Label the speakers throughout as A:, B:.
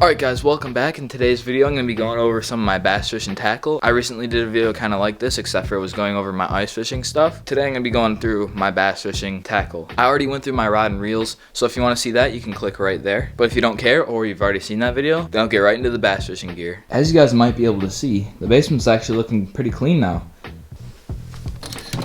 A: Alright guys, welcome back. In today's video I'm going to be going over some of my bass fishing tackle. I recently did a video kind of like this, except for it was going over my ice fishing stuff. Today I'm going to be going through my bass fishing tackle. I already went through my rod and reels, so if you want to see that you can click right there. But if you don't care, or you've already seen that video, then I'll get right into the bass fishing gear. As you guys might be able to see, the basement's actually looking pretty clean now.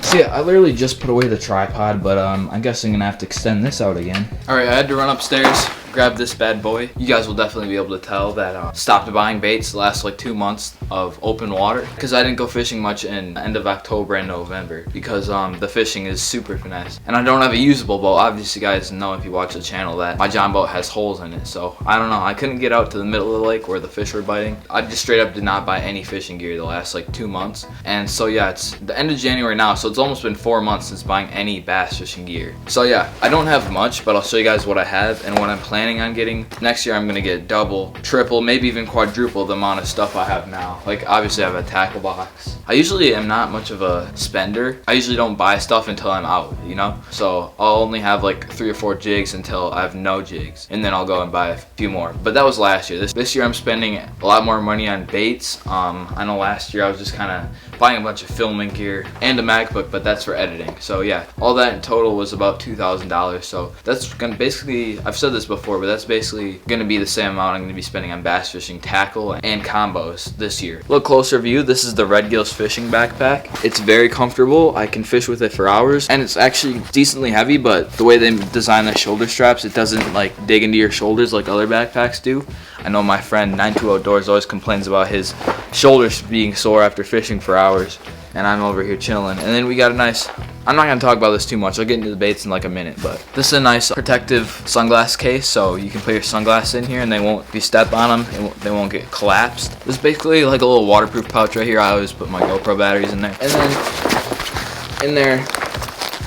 A: So yeah, I literally just put away the tripod, but I guess I'm going to have to extend this out again. Alright, I had to run upstairs, grab this bad boy. You guys will definitely be able to tell that stopped buying baits the last like 2 months of open water, because I didn't go fishing much in the end of October and November because the fishing is super finesse, and I don't have a usable boat. Obviously you guys know if you watch the channel that my John boat has holes in it, so I don't know, I couldn't get out to the middle of the lake where the fish were biting. I just straight up did not buy any fishing gear the last like 2 months, and so yeah, it's the end of January now, so it's almost been 4 months since buying any bass fishing gear. So yeah, I don't have much, but I'll show you guys what I have and what I'm planning on getting. Next year I'm gonna get double, triple, maybe even quadruple the amount of stuff I have now. Like obviously I have a tackle box. I usually am not much of a spender. I usually don't buy stuff until I'm out, you know? So I'll only have like 3 or 4 jigs until I have no jigs, and then I'll go and buy a few more. But that was last year. This year I'm spending a lot more money on baits. I know last year I was just kind of buying a bunch of filming gear and a MacBook, but that's for editing. So yeah, all that in total was about $2,000. So that's gonna basically, I've said this before, but that's basically gonna be the same amount I'm gonna be spending on bass fishing tackle and combos this year. Look closer view, this is the Red Gills fishing backpack. It's very comfortable. I can fish with it for hours, and it's actually decently heavy, but the way they design the shoulder straps, it doesn't like dig into your shoulders like other backpacks do. I know my friend 92 Outdoors always complains about his shoulders being sore after fishing for hours, and I'm over here chilling. And then we got a nice, I'm not gonna talk about this too much, I'll get into the baits in like a minute, but this is a nice protective sunglass case, so you can put your sunglasses in here and they won't, if you step on them, they won't get collapsed. This is basically like a little waterproof pouch right here. I always put my GoPro batteries in there. And then in there,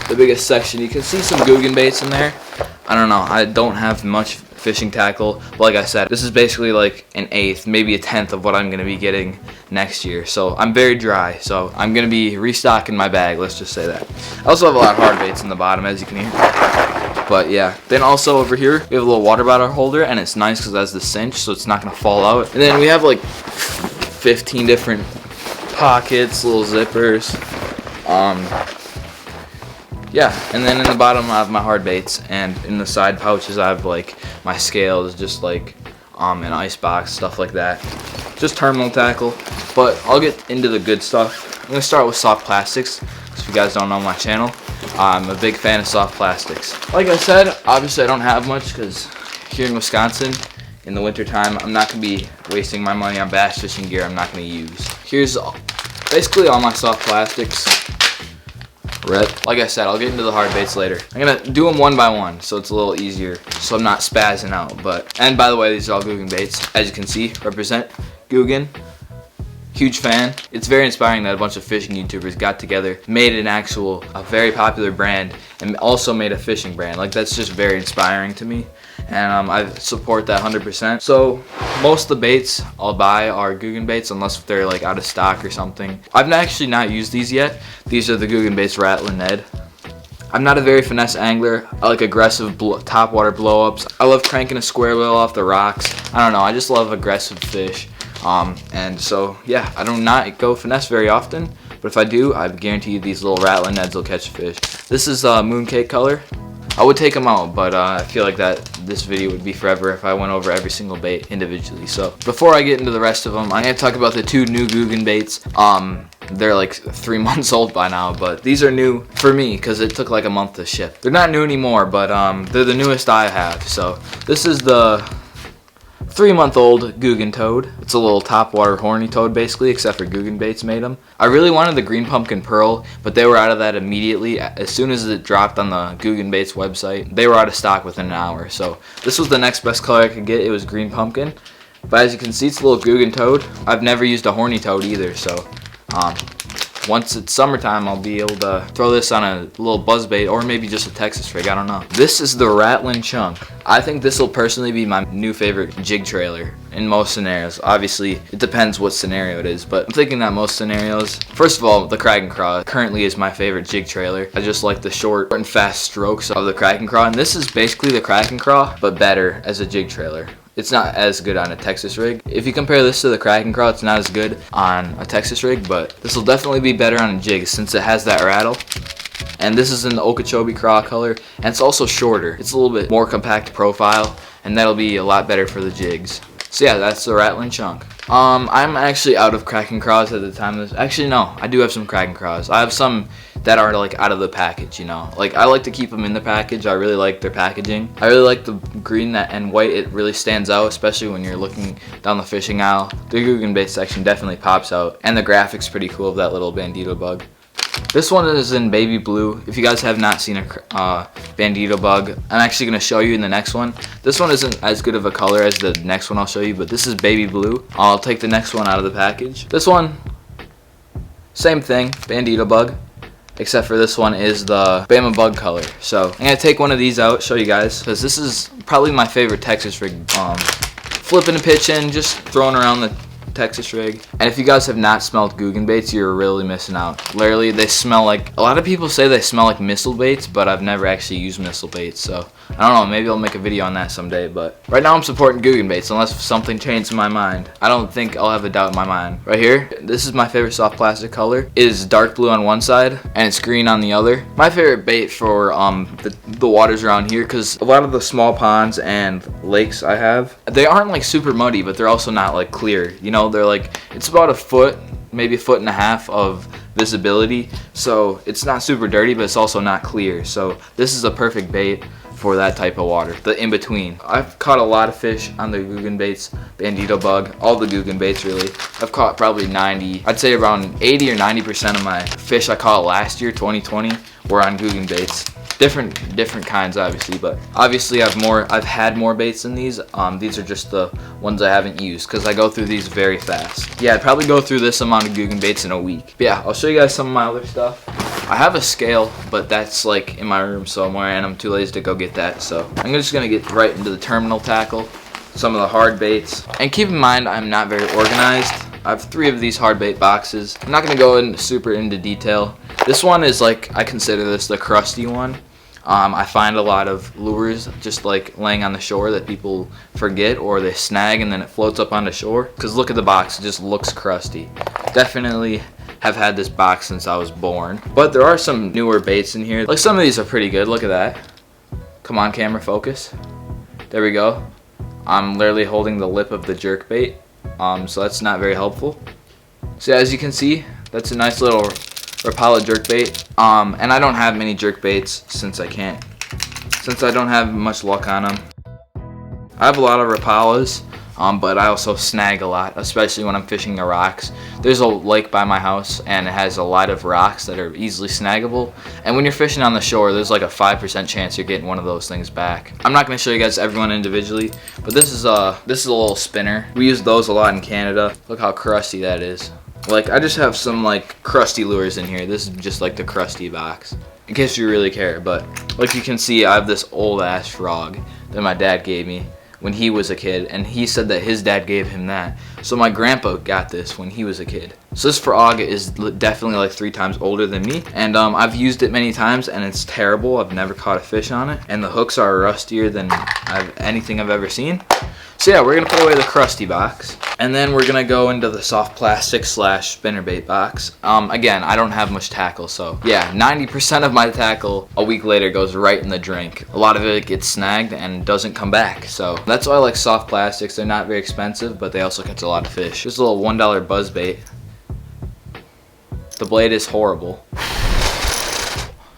A: the biggest section, you can see some Googan baits in there. I don't know, I don't have much fishing tackle, but like I said, this is basically like an eighth, maybe a tenth of what I'm gonna be getting next year. So I'm very dry, so I'm gonna be restocking my bag, let's just say that. I also have a lot of hard baits in the bottom, as you can hear. But yeah, then also over here we have a little water bottle holder, and it's nice because it has the cinch, so it's not gonna fall out. And then we have like 15 different pockets, little zippers. Yeah, and then in the bottom I have my hard baits, and in the side pouches I have like my scales, just like an ice box, stuff like that. Just terminal tackle, but I'll get into the good stuff. I'm gonna start with soft plastics, because if you guys don't know my channel, I'm a big fan of soft plastics. Like I said, obviously I don't have much, because here in Wisconsin, in the winter time, I'm not gonna be wasting my money on bass fishing gear I'm not gonna use. Here's basically all my soft plastics. Like I said, I'll get into the hard baits later. I'm gonna do them one by one, so it's a little easier, so I'm not spazzing out. And by the way, these are all Googan baits. As you can see, represent Googan. Huge fan. It's very inspiring that a bunch of fishing YouTubers got together, made a very popular brand, and also made a fishing brand. Like, that's just very inspiring to me, and I support that 100%. So most of the baits I'll buy are Googan baits, unless they're like out of stock or something. I've actually not used these yet. These are the Googan baits Rattlin' Ned. I'm not a very finesse angler. I like aggressive top water blow-ups. I love cranking a square wheel off the rocks. I don't know, I just love aggressive fish. And so yeah, I do not go finesse very often, but if I do, I guarantee you these little Rattlin' Neds will catch a fish. This is mooncake color. I would take them out, but I feel like this video would be forever if I went over every single bait individually. So before I get into the rest of them, I'm gonna talk about the 2 new Googan baits. They're like 3 months old by now, but these are new for me because it took like a month to ship. They're not new anymore, but they're the newest I have. So this is the 3-month-old Googan toad. It's a little topwater horny toad basically, except for Googan baits made them. I really wanted the green pumpkin pearl, but they were out of that immediately. As soon as it dropped on the Googan baits website, they were out of stock within an hour. So this was the next best color I could get. It was green pumpkin. But as you can see, it's a little Googan toad. I've never used a horny toad either, so once it's summertime, I'll be able to throw this on a little buzz bait, or maybe just a Texas rig, I don't know. This is the Rattlin' Chunk. I think this will personally be my new favorite jig trailer in most scenarios. Obviously, it depends what scenario it is, but I'm thinking that most scenarios, first of all, the Kraken Craw currently is my favorite jig trailer. I just like the short and fast strokes of the Kraken Craw, and this is basically the Kraken Craw, but better as a jig trailer. it's not as good on a Texas rig. If you compare this to the Kraken Craw, it's not as good on a Texas rig, but this will definitely be better on a jig since it has that rattle. And this is in the Okeechobee Craw color, and it's also shorter. It's a little bit more compact profile, and that'll be a lot better for the jigs. So yeah, that's the Rattlin' Chunk. I'm actually out of Kraken Craws at the time of this. Actually, no, I do have some Kraken Craws. I have some that are like out of the package, you know. Like, I like to keep them in the package. I really like their packaging. I really like the green and white. It really stands out, especially when you're looking down the fishing aisle. The Googan bait section definitely pops out, and the graphics pretty cool of that little bandito bug. This one is in baby blue. If you guys have not seen a bandito bug, I'm actually going to show you in the next one. This one isn't as good of a color as the next one I'll show you, but this is baby blue. I'll take the next one out of the package. This one, same thing, bandito bug, except for this one is the Bama bug color. So I'm going to take one of these out, show you guys, because this is probably my favorite Texas rig. Flipping and pitching, just throwing around the Texas rig. And if you guys have not smelled Googan baits, you're really missing out. Literally, they smell like, a lot of people say they smell like missile baits, but I've never actually used missile baits, so I don't know, maybe I'll make a video on that someday. But right now I'm supporting Googan baits unless something changes in my mind. I don't think I'll have a doubt in my mind. Right here, this is my favorite soft plastic color. It is dark blue on one side and it's green on the other. My favorite bait for the waters around here, because a lot of the small ponds and lakes I have, they aren't like super muddy, but they're also not like clear, you know. They're like, it's about a foot, maybe a foot and a half of visibility, so it's not super dirty, but it's also not clear. So this is a perfect bait for that type of water, the in between. I've caught a lot of fish on the Googan baits, bandito bug, all the Googan baits really. I've caught probably 90, I'd say around 80 or 90% of my fish I caught last year, 2020, were on Googan baits. Different kinds, obviously, but obviously I've had more baits than these. These are just the ones I haven't used because I go through these very fast. Yeah, I'd probably go through this amount of Googan baits in a week. But yeah, I'll show you guys some of my other stuff. I have a scale, but that's like in my room somewhere, and I'm too lazy to go get that. So I'm just gonna get right into the terminal tackle, some of the hard baits. And keep in mind, I'm not very organized. I have 3 of these hard bait boxes. I'm not gonna go super into detail. This one is like, I consider this the crusty one. I find a lot of lures just like laying on the shore that people forget, or they snag and then it floats up on the shore. Because look at the box, it just looks crusty. Definitely have had this box since I was born. But there are some newer baits in here. Like, some of these are pretty good. Look at that. Come on, camera, focus. There we go. I'm literally holding the lip of the jerk bait. So that's not very helpful. So as you can see, that's a nice little Rapala jerkbait. And I don't have many jerkbaits since I don't have much luck on them. I have a lot of Rapalas, but I also snag a lot, especially when I'm fishing the rocks. There's a lake by my house and it has a lot of rocks that are easily snaggable. And when you're fishing on the shore, there's like a 5% chance you're getting one of those things back. I'm not going to show you guys everyone individually, but this is a little spinner. We use those a lot in Canada. Look how crusty that is. Like, I just have some like crusty lures in here. This is just like the crusty box, in case you really care. But like you can see, I have this old ass frog that my dad gave me when he was a kid, and he said that his dad gave him that. So my grandpa got this when he was a kid. So this frog is definitely like 3 times older than me, and I've used it many times and it's terrible. I've never caught a fish on it, and the hooks are rustier than anything I've ever seen. So yeah, we're gonna put away the crusty box, and then we're gonna go into the soft plastic / spinnerbait box. Again, I don't have much tackle, so yeah, 90% of my tackle a week later goes right in the drink. A lot of it gets snagged and doesn't come back, so that's why I like soft plastics. They're not very expensive, but they also catch a lot of fish. Just a little $1 buzz bait. The blade is horrible.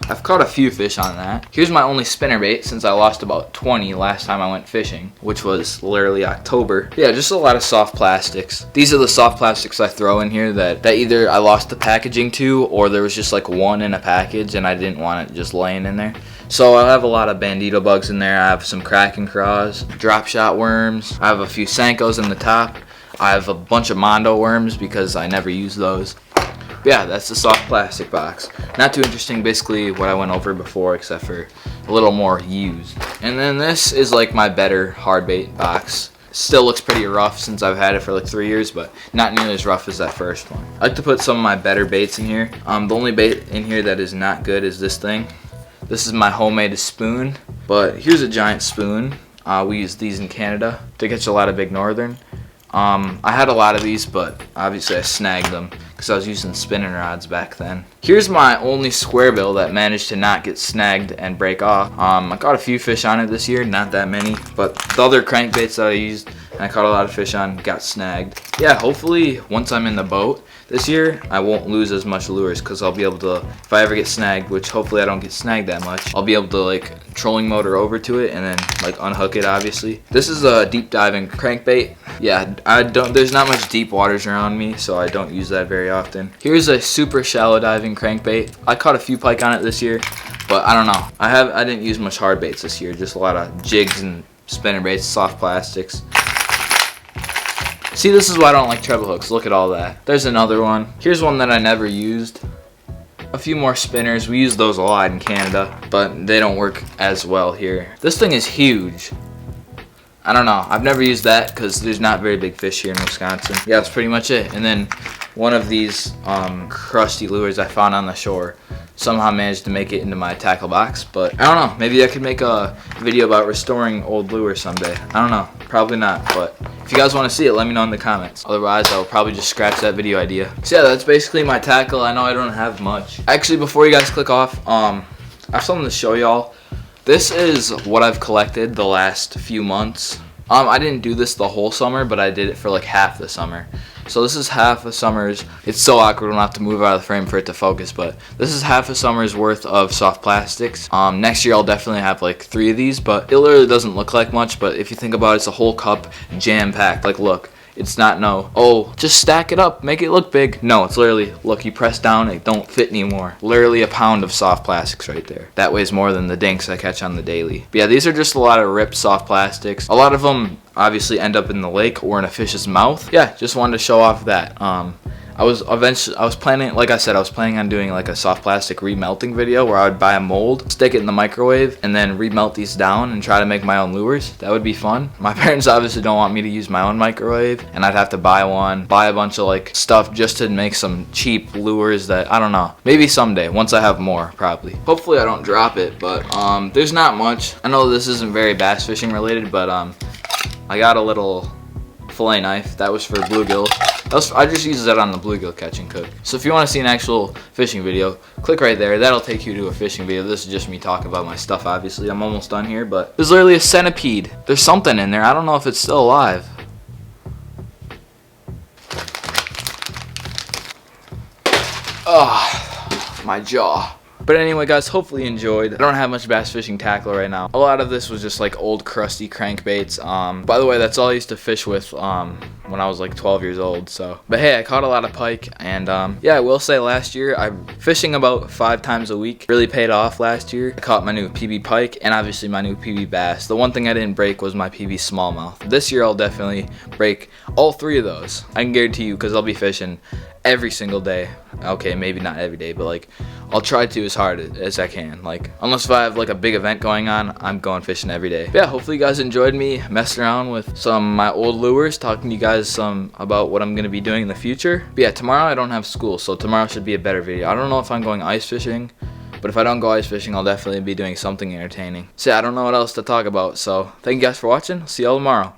A: I've caught a few fish on that. Here's my only spinnerbait since I lost about 20 last time I went fishing, which was literally October. Yeah, just a lot of soft plastics. These are the soft plastics I throw in here that either I lost the packaging to, or there was just like one in a package and I didn't want it just laying in there. So I have a lot of bandito bugs in there. I have some Kraken Craws, drop shot worms. I have a few Senkos in the top. I have a bunch of Mondo worms because I never use those. Yeah, that's the soft plastic box. Not too interesting, basically what I went over before, except for a little more used. And then this is like my better hard bait box. Still looks pretty rough since I've had it for like 3 years, but not nearly as rough as that first one. I like to put some of my better baits in here. The only bait in here that is not good is this thing. This is my homemade spoon, but here's a giant spoon. We use these in Canada to catch a lot of big northern. I had a lot of these, but obviously I snagged them because I was using spinning rods back then. Here's my only square bill that managed to not get snagged and break off. I caught a few fish on it this year, not that many, but the other crankbaits that I used and I caught a lot of fish on got snagged. Yeah, hopefully once I'm in the boat this year, I won't lose as much lures because I'll be able to, if I ever get snagged, which hopefully I don't get snagged that much, I'll be able to like trolling motor over to it and then like unhook it, obviously. This is a deep diving crankbait. Yeah, there's not much deep waters around me, so I don't use that very often. Here's a super shallow diving crankbait. I caught a few pike on it this year, but I don't know. I didn't use much hard baits this year, just a lot of jigs and spinner baits, soft plastics. See, this is why I don't like treble hooks. Look at all that. There's another one. Here's one that I never used. A few more spinners. We use those a lot in Canada, but they don't work as well here. This thing is huge. I don't know. I've never used that because there's not very big fish here in Wisconsin. Yeah, that's pretty much it. And then one of these crusty lures I found on the shore. Somehow managed to make it into my tackle box, but I don't know. Maybe I could make a video about restoring old lures someday. I don't know. Probably not, but if you guys want to see it, let me know in the comments. Otherwise, I'll probably just scratch that video idea. So yeah, that's basically my tackle. I know I don't have much. Actually, before you guys click off, I have something to show y'all. This is what I've collected the last few months. I didn't do this the whole summer, but I did it for like half the summer. So this is half a summer's, it's so awkward when I have to move out of the frame for it to focus, but this is half a summer's worth of soft plastics. Next year I'll definitely have like 3 of these, but it literally doesn't look like much, but if you think about it, it's a whole cup jam-packed. Like look, it's not oh, just stack it up, make it look big. No, it's literally, look, you press down, it don't fit anymore. Literally a pound of soft plastics right there. That weighs more than the dinks I catch on the daily. But yeah, these are just a lot of ripped soft plastics. A lot of them obviously end up in the lake or in a fish's mouth. Yeah, just wanted to show off that. I was planning, like I said, I was planning on doing like a soft plastic remelting video where I would buy a mold, stick it in the microwave, and then remelt these down and try to make my own lures. That would be fun. My parents obviously don't want me to use my own microwave, and I'd have to buy a bunch of like stuff just to make some cheap lures that, I don't know, maybe someday, once I have more, probably. Hopefully I don't drop it, but there's not much. I know this isn't very bass fishing related, but I got a little fillet knife. That was for bluegill. I just use that on the bluegill catch and cook. So if you want to see an actual fishing video, click right there. That'll take you to a fishing video. This is just me talking about my stuff, obviously. I'm almost done here, but there's literally a centipede. There's something in there. I don't know if it's still alive. Ugh, my jaw. But anyway, guys, hopefully you enjoyed. I don't have much bass fishing tackle right now. A lot of this was just like old crusty crankbaits. By the way, that's all I used to fish with when I was like 12 years old. So, but hey, I caught a lot of pike, and yeah, I will say last year I'm fishing about 5 times a week. Really paid off last year. I caught my new PB pike and obviously my new PB bass. The one thing I didn't break was my PB smallmouth. This year I'll definitely break all 3 of those. I can guarantee you, because I'll be fishing every single day. Okay, maybe not every day, but like I'll try to as hard as I can. Like, unless if I have like a big event going on, I'm going fishing every day. But yeah, hopefully you guys enjoyed me messing around with some of my old lures, talking to you guys some about what I'm gonna be doing in the future. But yeah, tomorrow I don't have school, so tomorrow should be a better video. I don't know if I'm going ice fishing, but if I don't go ice fishing, I'll definitely be doing something entertaining. So yeah, I don't know what else to talk about, so thank you guys for watching. See y'all tomorrow.